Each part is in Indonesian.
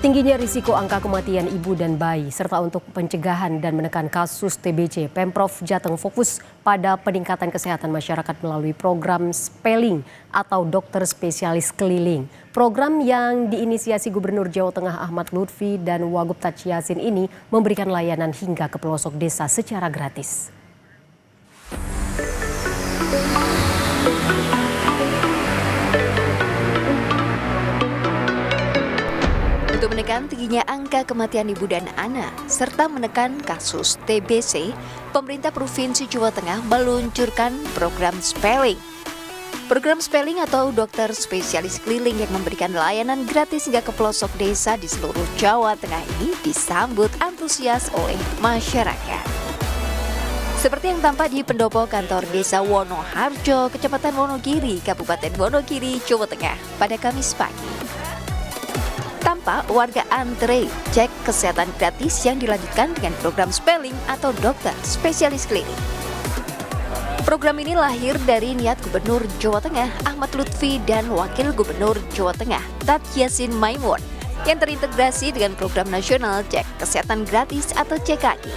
Tingginya risiko angka kematian ibu dan bayi, serta untuk pencegahan dan menekan kasus TBC, Pemprov Jateng fokus pada peningkatan kesehatan masyarakat melalui program Spelling atau dokter spesialis keliling. Program yang diinisiasi Gubernur Jawa Tengah Ahmad Lutfi dan Wagub Taci Yassin ini memberikan layanan hingga ke pelosok desa secara gratis. Untuk menekan tingginya angka kematian ibu dan anak, serta menekan kasus TBC, pemerintah Provinsi Jawa Tengah meluncurkan program Spelling. Program Spelling atau dokter spesialis keliling yang memberikan layanan gratis hingga ke pelosok desa di seluruh Jawa Tengah ini disambut antusias oleh masyarakat. Seperti yang tampak di pendopo kantor desa Wonoharjo, Kecamatan Wonogiri, Kabupaten Wonogiri, Jawa Tengah pada Kamis pagi. Tampak warga antre cek kesehatan gratis yang dilanjutkan dengan program Spelling atau dokter spesialis keliling. Program ini lahir dari niat Gubernur Jawa Tengah Ahmad Lutfi dan Wakil Gubernur Jawa Tengah Taci Yassin Maimun yang terintegrasi dengan program nasional cek kesehatan gratis atau CKG.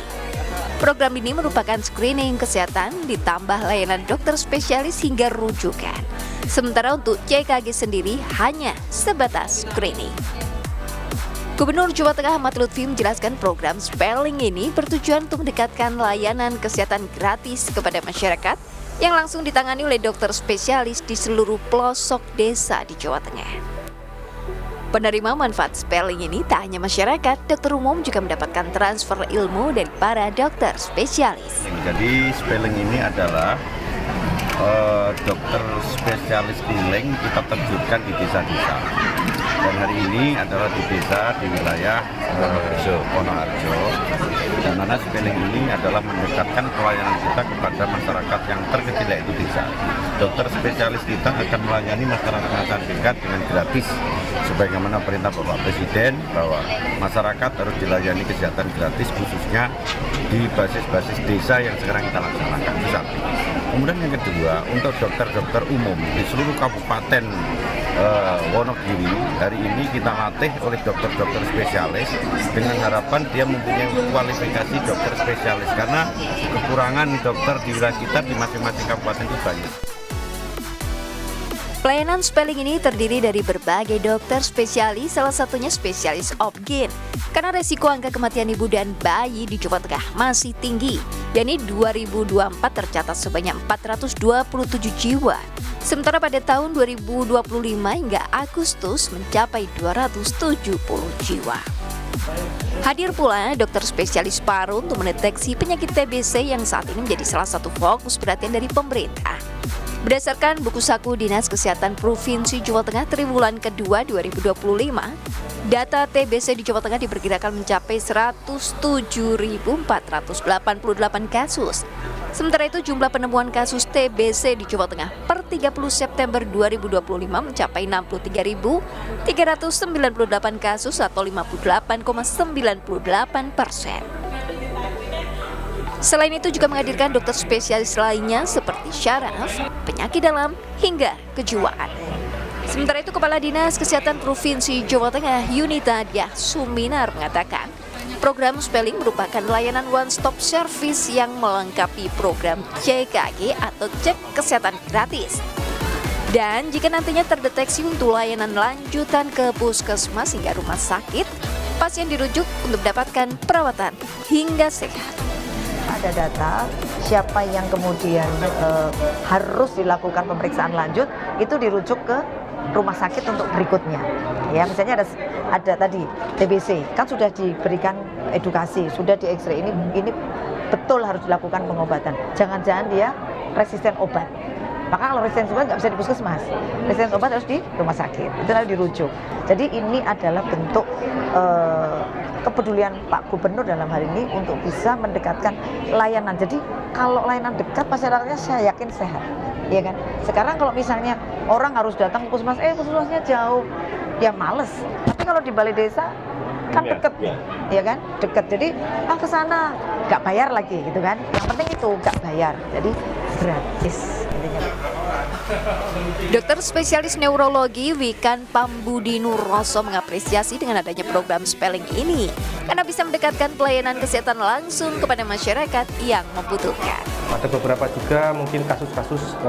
Program ini merupakan screening kesehatan ditambah layanan dokter spesialis hingga rujukan. Sementara untuk CKG sendiri hanya sebatas screening. Gubernur Jawa Tengah Ahmad Lutfi menjelaskan program Spelling ini bertujuan untuk mendekatkan layanan kesehatan gratis kepada masyarakat yang langsung ditangani oleh dokter spesialis di seluruh pelosok desa di Jawa Tengah. Penerima manfaat Spelling ini tak hanya masyarakat, dokter umum juga mendapatkan transfer ilmu dari para dokter spesialis. Jadi Spelling ini adalah dokter spesialis keliling kita terjunkan di desa-desa. Dan hari ini adalah di desa di wilayah Wonoharjo, di mana Spelling ini adalah mendekatkan pelayanan kita kepada masyarakat yang terkecil yaitu desa. Dokter spesialis kita akan melayani masyarakat dekat dengan gratis, sebagaimana perintah Bapak Presiden bahwa masyarakat harus dilayani kesehatan gratis khususnya di basis-basis desa yang sekarang kita laksanakan. Itu satu. Kemudian yang kedua, untuk dokter-dokter umum di seluruh kabupaten Wonogiri, hari ini kita latih oleh dokter-dokter spesialis dengan harapan dia mempunyai kualifikasi dokter spesialis karena kekurangan dokter di wilayah kita di masing-masing kabupaten itu banyak. Pelayanan Spelling ini terdiri dari berbagai dokter spesialis, salah satunya spesialis obgyn. Karena resiko angka kematian ibu dan bayi di Jawa Tengah masih tinggi, yakni 2024 tercatat sebanyak 427 jiwa. Sementara pada tahun 2025 hingga Agustus mencapai 270 jiwa. Hadir pula dokter spesialis paru untuk mendeteksi penyakit TBC yang saat ini menjadi salah satu fokus perhatian dari pemerintah. Berdasarkan buku saku Dinas Kesehatan Provinsi Jawa Tengah triwulan kedua 2025, data TBC di Jawa Tengah diperkirakan mencapai 107.488 kasus. Sementara itu jumlah penemuan kasus TBC di Jawa Tengah per 30 September 2025 mencapai 63.398 kasus atau 58,98%. Selain itu juga menghadirkan dokter spesialis lainnya seperti syaraf, penyakit dalam, hingga kejiwaan. Sementara itu Kepala Dinas Kesehatan Provinsi Jawa Tengah Yunita Diah Suminar mengatakan, program Spelling merupakan layanan one-stop service yang melengkapi program CKG atau cek kesehatan gratis. Dan jika nantinya terdeteksi untuk layanan lanjutan ke puskesmas hingga rumah sakit, pasien dirujuk untuk mendapatkan perawatan hingga sehat. Ada data siapa yang kemudian harus dilakukan pemeriksaan lanjut, itu dirujuk ke rumah sakit untuk berikutnya. Ya, misalnya ada tadi TBC, kan sudah diberikan edukasi, sudah di X-ray, ini betul harus dilakukan pengobatan. Jangan-jangan dia resisten obat. Maka kalau resisten obat nggak bisa di puskesmas, resisten obat harus di rumah sakit, itu harus dirujuk. Jadi ini adalah bentuk kepedulian Pak Gubernur dalam hal ini untuk bisa mendekatkan layanan. Jadi kalau layanan dekat, masyarakatnya saya yakin sehat, ya kan. Sekarang kalau misalnya orang harus datang ke puskesmas, puskesmasnya jauh, ya males. Tapi kalau di balai desa kan deket, ya kan, deket. Jadi ke sana nggak bayar lagi, gitu kan. Yang penting itu nggak bayar, jadi gratis. Dokter spesialis neurologi Wikan Pambudi Nuroso mengapresiasi dengan adanya program spelling ini karena bisa mendekatkan pelayanan kesehatan langsung kepada masyarakat yang membutuhkan. Ada beberapa juga mungkin kasus-kasus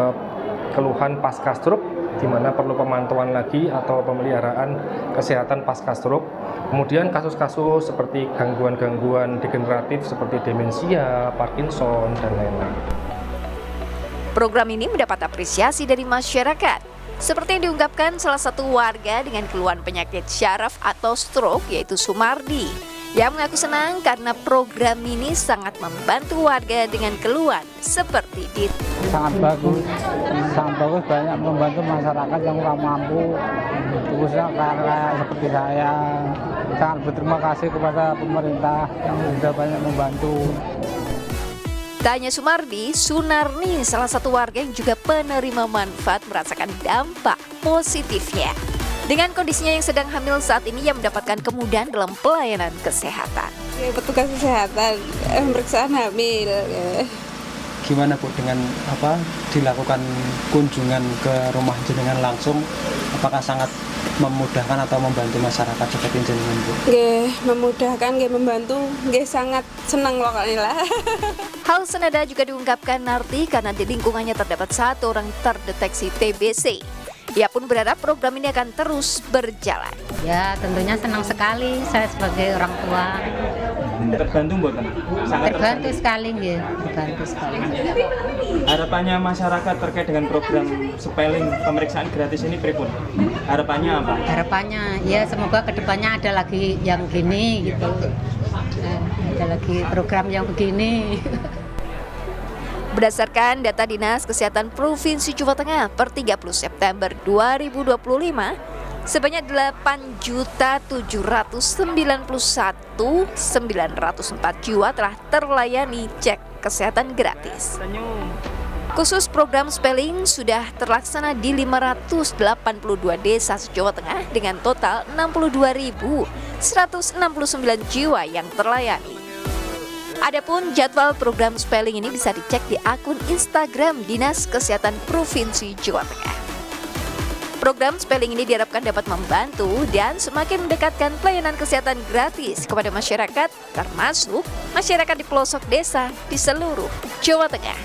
keluhan pasca stroke di mana perlu pemantauan lagi atau pemeliharaan kesehatan pasca stroke. Kemudian kasus-kasus seperti gangguan-gangguan degeneratif seperti demensia, Parkinson, dan lain-lain. Program ini mendapat apresiasi dari masyarakat. Seperti yang diungkapkan salah satu warga dengan keluhan penyakit syaraf atau stroke yaitu Sumardi, yang mengaku senang karena program ini sangat membantu warga dengan keluhan seperti itu. Sangat bagus, banyak membantu masyarakat yang kurang mampu, khususnya karena seperti saya. Sangat berterima kasih kepada pemerintah yang sudah banyak membantu. Tanya Sumardi, Sunarni salah satu warga yang juga penerima manfaat merasakan dampak positifnya. Dengan kondisinya yang sedang hamil saat ini, ia mendapatkan kemudahan dalam pelayanan kesehatan. Petugas kesehatan pemeriksaan hamil. Gimana Bu dengan dilakukan kunjungan ke rumah jenengan langsung? Apakah sangat memudahkan atau membantu masyarakat seperti jenengan Bu? Nggih, memudahkan, nggih membantu, nggih sangat senang pokoknya lah. Hal senada juga diungkapkan Narti karena di lingkungannya terdapat satu orang terdeteksi TBC. Ia pun berharap program ini akan terus berjalan. Ya, tentunya senang sekali saya sebagai orang tua. Terbantu mboten? Sangat Terbantu sekali nggih, terbantu sekali. Harapannya masyarakat terkait dengan program spelling pemeriksaan gratis ini pripun? Harapannya apa? Harapannya ya semoga kedepannya ada lagi yang gini gitu. Ada lagi program yang begini. Berdasarkan data Dinas Kesehatan Provinsi Jawa Tengah per 30 September 2025, sebanyak 8.791.904 jiwa telah terlayani cek kesehatan gratis. Khusus program spelling sudah terlaksana di 582 desa se-Jawa Tengah dengan total 62.169 jiwa yang terlayani. Adapun jadwal program spelling ini bisa dicek di akun Instagram Dinas Kesehatan Provinsi Jawa Tengah. Program spelling ini diharapkan dapat membantu dan semakin mendekatkan pelayanan kesehatan gratis kepada masyarakat, termasuk masyarakat di pelosok desa di seluruh Jawa Tengah.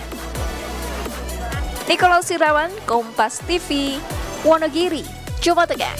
Nikolaus Sirawan, Kompas TV, Wonogiri, Jawa Tengah.